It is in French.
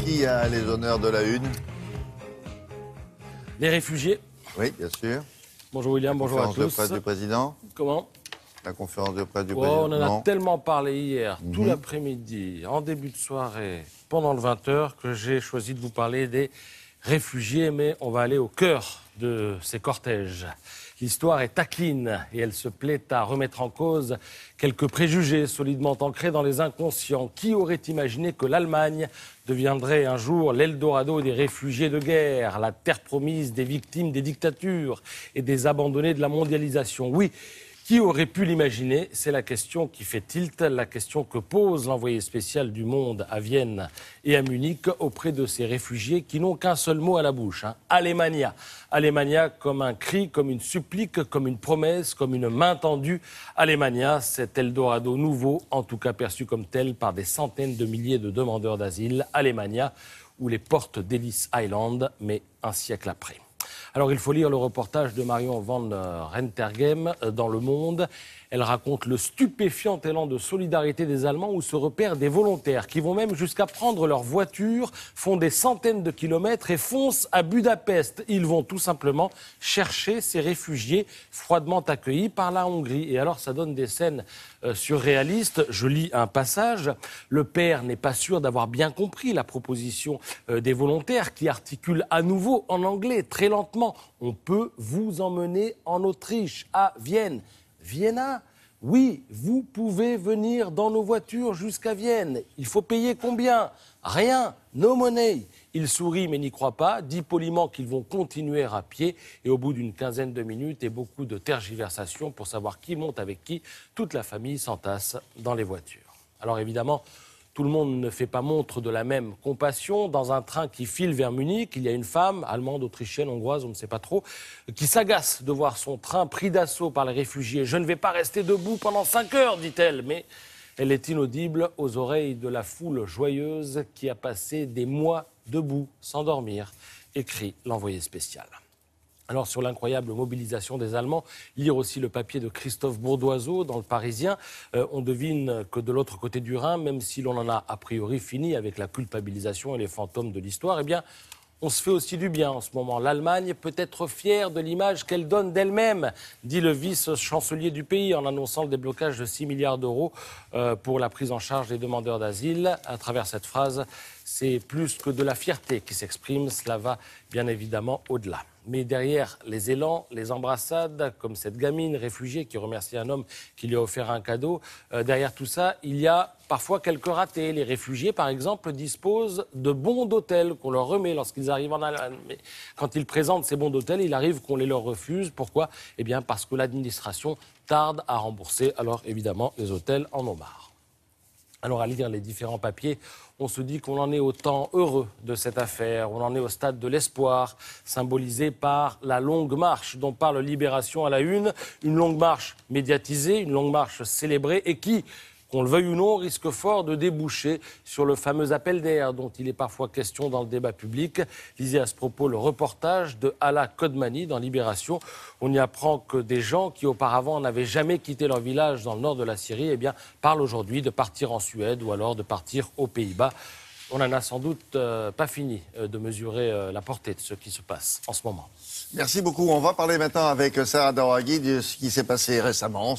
Qui a les honneurs de la une? Les réfugiés. Oui, bien sûr. Bonjour William, bonjour à tous. La conférence de presse du président. Comment? La conférence de presse du président. On en a tellement parlé hier, tout Mhm. l'après-midi, en début de soirée, pendant le 20h, que j'ai choisi de vous parler des réfugiés, mais on va aller au cœur de ces cortèges. L'histoire est taquine et elle se plaît à remettre en cause quelques préjugés solidement ancrés dans les inconscients. Qui aurait imaginé que l'Allemagne deviendrait un jour l'Eldorado des réfugiés de guerre, la terre promise des victimes des dictatures et des abandonnés de la mondialisation? Oui. Qui aurait pu l'imaginer? C'est la question qui fait tilt, la question que pose l'envoyé spécial du Monde à Vienne et à Munich auprès de ces réfugiés qui n'ont qu'un seul mot à la bouche, Alemania. Alemania comme un cri, comme une supplique, comme une promesse, comme une main tendue. Alemania, cet Eldorado nouveau, en tout cas perçu comme tel par des centaines de milliers de demandeurs d'asile. Alemania, ou les portes d'Ellis Island, mais un siècle après. Alors il faut lire le reportage de Marion van Rentergem dans Le Monde. Elle raconte le stupéfiant élan de solidarité des Allemands où se repèrent des volontaires qui vont même jusqu'à prendre leur voiture, font des centaines de kilomètres et foncent à Budapest. Ils vont tout simplement chercher ces réfugiés froidement accueillis par la Hongrie. Et alors ça donne des scènes surréalistes. Je lis un passage. Le père n'est pas sûr d'avoir bien compris la proposition des volontaires qui articulent à nouveau en anglais très lentement. On peut vous emmener en Autriche, à Vienne. Vienna, oui, vous pouvez venir dans nos voitures jusqu'à Vienne. Il faut payer combien? Rien, no money. Il sourit mais n'y croit pas, dit poliment qu'ils vont continuer à pied et au bout d'une quinzaine de minutes et beaucoup de tergiversations pour savoir qui monte avec qui, toute la famille s'entasse dans les voitures. Alors évidemment, tout le monde ne fait pas montre de la même compassion. Dans un train qui file vers Munich, il y a une femme, allemande, autrichienne, hongroise, on ne sait pas trop, qui s'agace de voir son train pris d'assaut par les réfugiés. « Je ne vais pas rester debout pendant 5 heures », dit-elle, mais elle est inaudible aux oreilles de la foule joyeuse qui a passé des mois debout, sans dormir, écrit l'envoyé spécial. Alors sur l'incroyable mobilisation des Allemands, lire aussi le papier de Christophe Bourdoiseau dans Le Parisien, on devine que de l'autre côté du Rhin, même si l'on en a a priori fini avec la culpabilisation et les fantômes de l'histoire, eh bien on se fait aussi du bien en ce moment. L'Allemagne peut être fière de l'image qu'elle donne d'elle-même, dit le vice-chancelier du pays en annonçant le déblocage de 6 milliards d'euros pour la prise en charge des demandeurs d'asile. À travers cette phrase, c'est plus que de la fierté qui s'exprime, cela va bien évidemment au-delà. Mais derrière les élans, les embrassades, comme cette gamine réfugiée qui remercie un homme qui lui a offert un cadeau, derrière tout ça, il y a parfois quelques ratés. Les réfugiés, par exemple, disposent de bons d'hôtel qu'on leur remet lorsqu'ils arrivent en Allemagne. Mais quand ils présentent ces bons d'hôtel, il arrive qu'on les leur refuse. Pourquoi? Eh bien parce que l'administration tarde à rembourser. Alors évidemment, les hôtels en ont marre. Alors à lire les différents papiers, on se dit qu'on en est au temps heureux de cette affaire. On en est au stade de l'espoir, symbolisé par la longue marche dont parle Libération à la une. Une longue marche médiatisée, une longue marche célébrée et qui, qu'on le veuille ou non, risque fort de déboucher sur le fameux appel d'air dont il est parfois question dans le débat public. Lisez à ce propos le reportage de Hala Kodmani dans Libération. On y apprend que des gens qui auparavant n'avaient jamais quitté leur village dans le nord de la Syrie parlent aujourd'hui de partir en Suède ou alors de partir aux Pays-Bas. On n'en a sans doute pas fini de mesurer la portée de ce qui se passe en ce moment. Merci beaucoup. On va parler maintenant avec Sarah Daouraghi de ce qui s'est passé récemment.